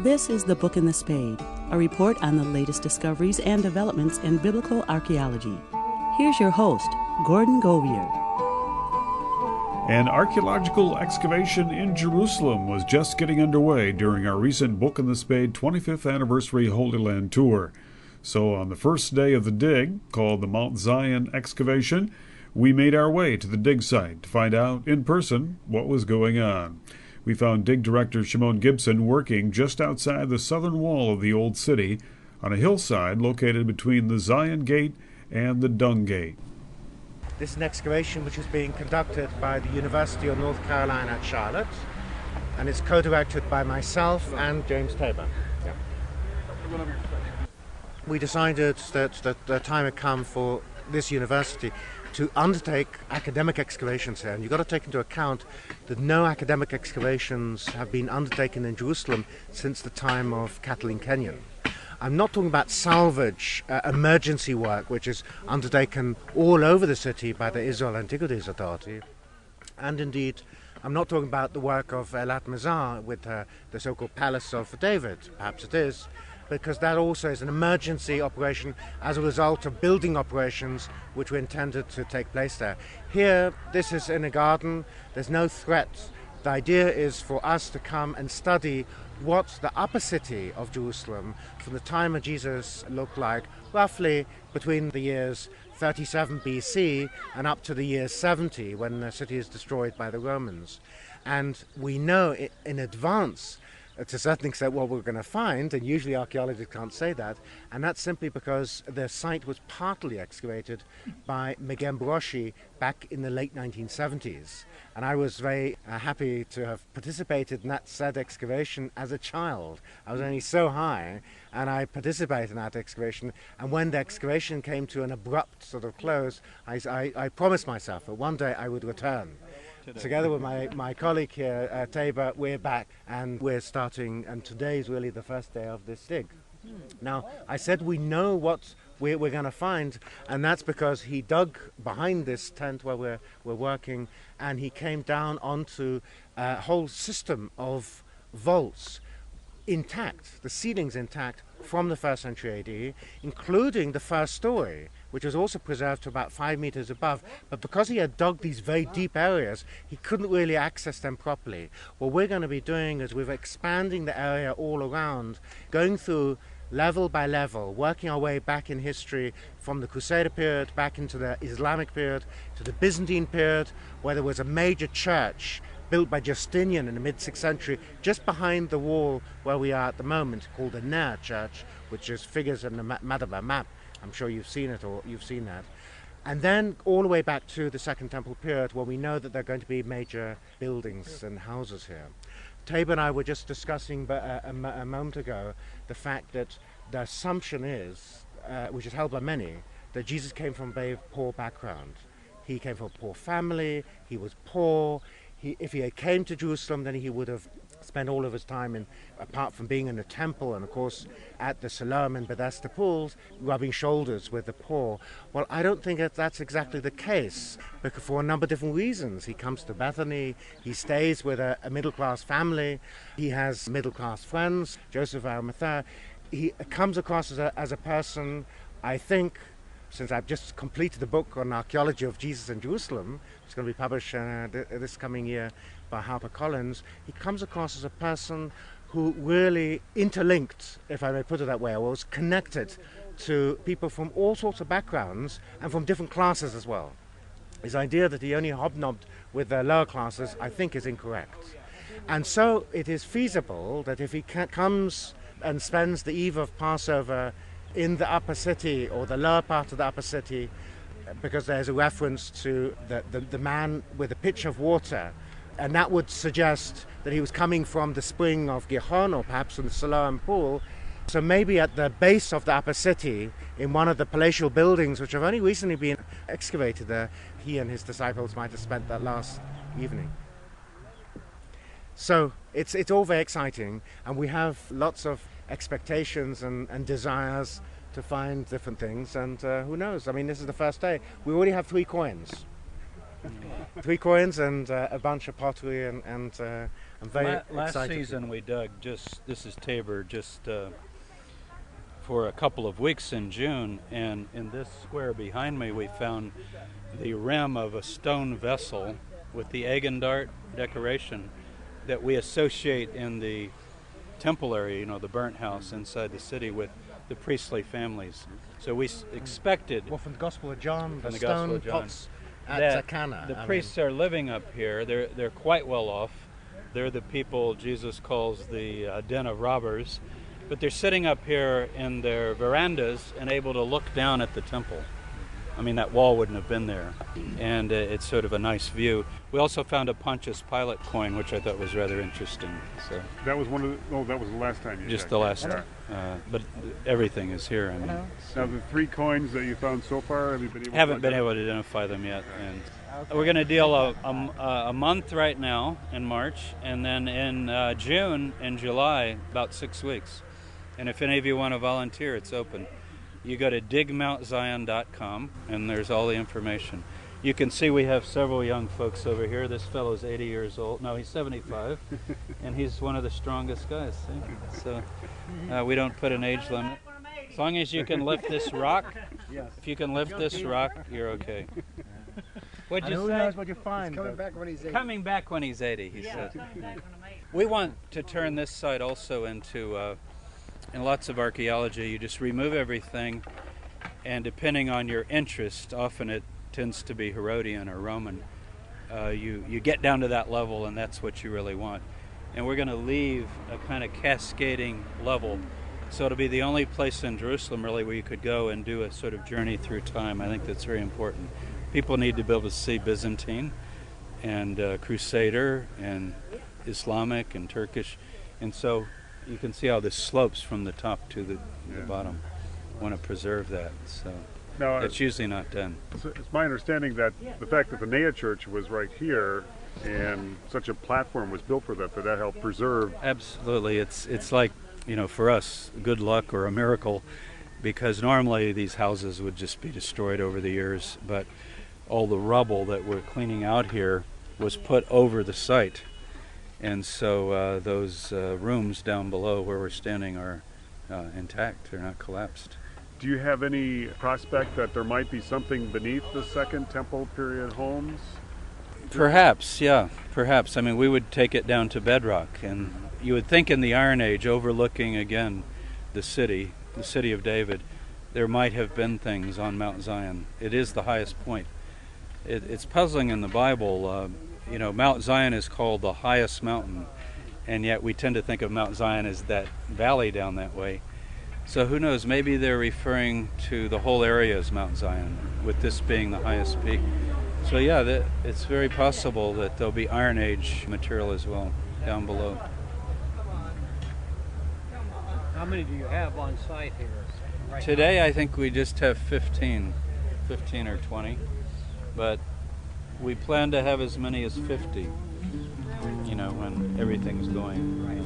This is The Book and the Spade, a report on the latest discoveries and developments in biblical archaeology. Here's your host, Gordon Govier. An archaeological excavation in Jerusalem was just getting underway during our recent Book and the Spade 25th Anniversary Holy Land Tour. So on the first day of the dig, called the Mount Zion excavation, we made our way to the dig site to find out in person what was going on. We found dig director Shimon Gibson working just outside the southern wall of the old city on a hillside located between the Zion Gate and the Dung Gate. This is an excavation which is being conducted by the University of North Carolina at Charlotte, and it's co-directed by myself and James Tabor. Yeah. We decided that the time had come for this university to undertake academic excavations here. And you've got to take into account that no academic excavations have been undertaken in Jerusalem since the time of Kathleen Kenyon. I'm not talking about salvage, emergency work, which is undertaken all over the city by the Israel Antiquities Authority. And indeed, I'm not talking about the work of Elat Mazar with the so-called Palace of David. Perhaps it is, because that also is an emergency operation as a result of building operations which were intended to take place there. Here, this is in a garden, there's no threat. The idea is for us to come and study what the upper city of Jerusalem from the time of Jesus looked like, roughly between the years 37 BC and up to the year 70, when the city is destroyed by the Romans. And we know in advance to a certain extent what we're going to find, and usually archaeologists can't say that, and that's simply because the site was partly excavated by Meghem Broshi back in the late 1970s. And I was very happy to have participated in that said excavation as a child. I was only so high, and I participated in that excavation, and when the excavation came to an abrupt sort of close, I promised myself that one day I would return. Together with my colleague here, Tabor, we're back and we're starting, and today is really the first day of this dig. Now, I said we know what we're going to find, and that's because he dug behind this tent where we're working, and he came down onto a whole system of vaults intact, the ceilings intact from the 1st century AD, including the first story, which was also preserved to about 5 meters above. But because he had dug these very deep areas, he couldn't really access them properly. What we're going to be doing is we're expanding the area all around, going through level by level, working our way back in history from the Crusader period back into the Islamic period to the Byzantine period, where there was a major church built by Justinian in the mid-6th century, just behind the wall where we are at the moment, called the Ner Church, which is figures in the Madaba map. I'm sure you've seen it, or you've seen that. And then all the way back to the Second Temple period, where we know that there are going to be major buildings and houses here. Tabor and I were just discussing a moment ago the fact that the assumption is, which is held by many, that Jesus came from a very poor background. He came from a poor family, he was poor. If he came to Jerusalem, then he would have spent all of his time, apart from being in the temple and, of course, at the Siloam and Bethesda pools, rubbing shoulders with the poor. Well, I don't think that's exactly the case, because for a number of different reasons. He comes to Bethany, he stays with a middle-class family, he has middle-class friends, Joseph of Arimathea. He comes across as a person, I think, since I've just completed the book on archaeology of Jesus in Jerusalem, it's going to be published this coming year by HarperCollins, he comes across as a person who really interlinked, if I may put it that way, or was connected to people from all sorts of backgrounds and from different classes as well. His idea that he only hobnobbed with the lower classes, I think, is incorrect. And so it is feasible that if he comes and spends the eve of Passover in the upper city or the lower part of the upper city, because there's a reference to the man with a pitcher of water, and that would suggest that he was coming from the spring of Gihon or perhaps from the Siloam pool. So maybe at the base of the upper city, in one of the palatial buildings which have only recently been excavated there, he and his disciples might have spent that last evening. So it's all very exciting, and we have lots of expectations and desires to find different things, and who knows? I mean, this is the first day. We already have 3 coins. 3 coins and a bunch of pottery, and I'm very Last excited. season we dug this is Tabor, for a couple of weeks in June, and in this square behind me we found the rim of a stone vessel with the egg and dart decoration that we associate in the temple area, the burnt house inside the city, with the priestly families. So we expected... Well, from the Gospel of John, from the the Gospel stone of John, pots at that Cana. the priests are living up here. They're quite well off. They're the people Jesus calls the den of robbers. But they're sitting up here in their verandas and able to look down at the temple. I mean, that wall wouldn't have been there. And it's sort of a nice view. We also found a Pontius Pilate coin, which I thought was rather interesting. So That was that was the last time you just checked. the last, but everything is here. I mean, Now, the 3 coins that you found so far, have you been able haven't been able to identify them yet. And we're going to deal a month right now in March, and then in June and July, about 6 weeks. And if any of you want to volunteer, it's open. You go to digmountzion.com, and there's all the information. You can see we have several young folks over here. This fellow's 80 years old. No, he's 75, and he's one of the strongest guys. See? So we don't put an age limit. As long as you can lift this rock, if you can lift this rock, you're okay. What'd you Who say? knows what you find? Coming back when he's 80. Coming back when he's 80, he said. We want to turn this site also into, in lots of archaeology, you just remove everything, and depending on your interest, often it tends to be Herodian or Roman, you get down to that level, and that's what you really want. And we're going to leave a kind of cascading level, so it'll be the only place in Jerusalem really where you could go and do a sort of journey through time. I think that's very important. People need to be able to see Byzantine and Crusader and Islamic and Turkish, and so you can see how this slopes from the top to the bottom. I want to preserve that, so Now, it's usually not done. it's my understanding that the fact that the Nea Church was right here and such a platform was built for that helped preserve. Absolutely, it's like, for us, good luck or a miracle, because normally these houses would just be destroyed over the years, but all the rubble that we're cleaning out here was put over the site. And so those rooms down below where we're standing are intact. They're not collapsed. Do you have any prospect that there might be something beneath the Second Temple period homes? Perhaps, yeah, perhaps. I mean, we would take it down to bedrock, and you would think in the Iron Age, overlooking again the city of David, there might have been things on Mount Zion. It is the highest point. It's puzzling in the Bible. Mount Zion is called the highest mountain, and yet we tend to think of Mount Zion as that valley down that way. So who knows, maybe they're referring to the whole area as Mount Zion, with this being the highest peak. So yeah, it's very possible that there'll be Iron Age material as well down below. How many do you have on site here? Right Today I think we just have 15 or 20, but we plan to have as many as 50, when everything's going right.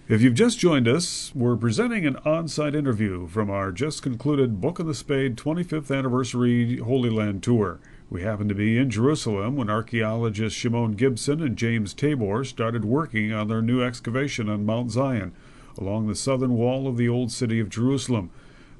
If you've just joined us, we're presenting an on-site interview from our just concluded Book of the Spade 25th Anniversary Holy Land Tour. We happened to be in Jerusalem when archaeologists Shimon Gibson and James Tabor started working on their new excavation on Mount Zion, along the southern wall of the old city of Jerusalem,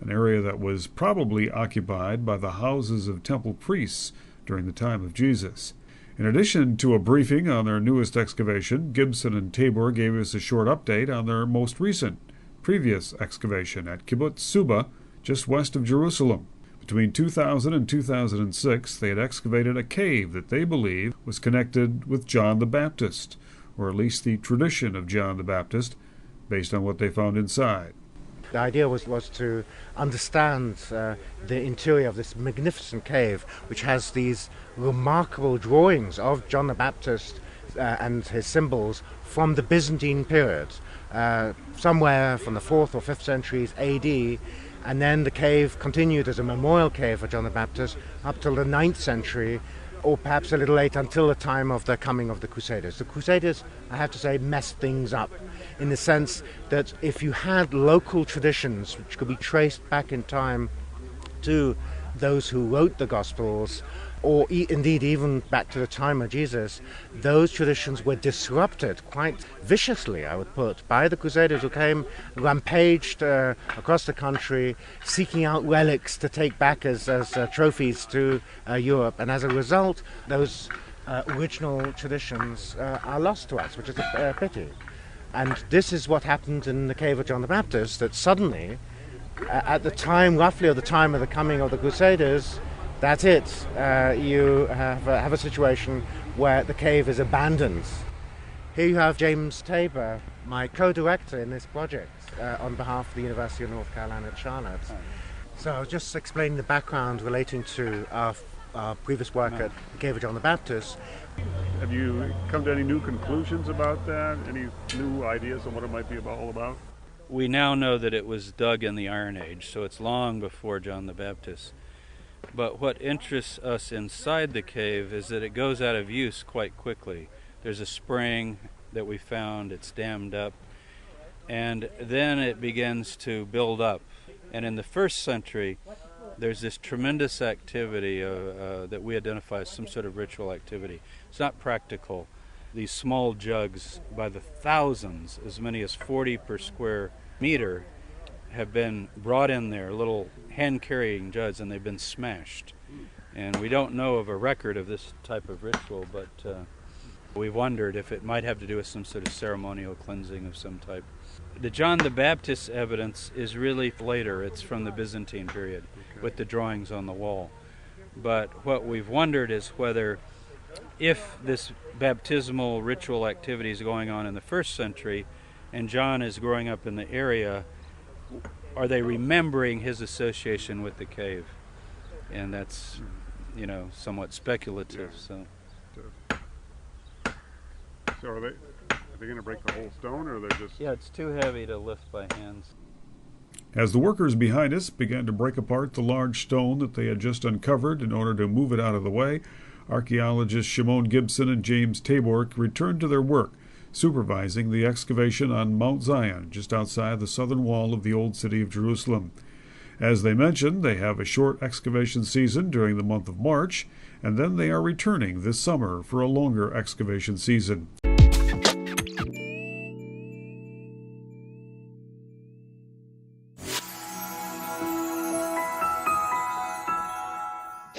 an area that was probably occupied by the houses of temple priests during the time of Jesus. In addition to a briefing on their newest excavation, Gibson and Tabor gave us a short update on their most recent, previous excavation at Kibbutz Suba, just west of Jerusalem. Between 2000 and 2006, they had excavated a cave that they believe was connected with John the Baptist, or at least the tradition of John the Baptist, based on what they found inside. The idea was to understand the interior of this magnificent cave, which has these remarkable drawings of John the Baptist and his symbols from the Byzantine period, somewhere from the 4th or 5th centuries AD, and then the cave continued as a memorial cave for John the Baptist up till the 9th century, or perhaps a little later, until the time of the coming of the Crusaders. The Crusaders, I have to say, messed things up. in the sense that if you had local traditions which could be traced back in time to those who wrote the Gospels, or indeed even back to the time of Jesus, those traditions were disrupted quite viciously, I would put, by the Crusaders who came, rampaged across the country, seeking out relics to take back as trophies to Europe. And as a result, those original traditions are lost to us, which is a pity. And this is what happened in the cave of John the Baptist, that suddenly, at the time, roughly at the time of the coming of the Crusaders, that's it. You have a situation where the cave is abandoned. Here you have James Tabor, my co-director in this project, on behalf of the University of North Carolina at Charlotte. So I was just explaining the background relating to our previous work at the cave of John the Baptist. Have you come to any new conclusions about that? Any new ideas on what it might be all about? We now know that it was dug in the Iron Age, so it's long before John the Baptist. But what interests us inside the cave is that it goes out of use quite quickly. There's a spring that we found, it's dammed up, and then it begins to build up. And in the first century, there's this tremendous activity that we identify as some sort of ritual activity. It's not practical. These small jugs, by the thousands, as many as 40 per square meter, have been brought in there, little hand-carrying jugs, and they've been smashed. And we don't know of a record of this type of ritual, but we wondered if it might have to do with some sort of ceremonial cleansing of some type. The John the Baptist evidence is really later. It's from the Byzantine period, with the drawings on the wall. But what we've wondered is whether, if this baptismal ritual activity is going on in the first century, and John is growing up in the area, are they remembering his association with the cave? And that's, somewhat speculative. Yeah. So are they going to break the whole stone, or they're just... Yeah, it's too heavy to lift by hands. As the workers behind us began to break apart the large stone that they had just uncovered in order to move it out of the way, archaeologists Shimon Gibson and James Tabor returned to their work, supervising the excavation on Mount Zion, just outside the southern wall of the old city of Jerusalem. As they mentioned, they have a short excavation season during the month of March, and then they are returning this summer for a longer excavation season.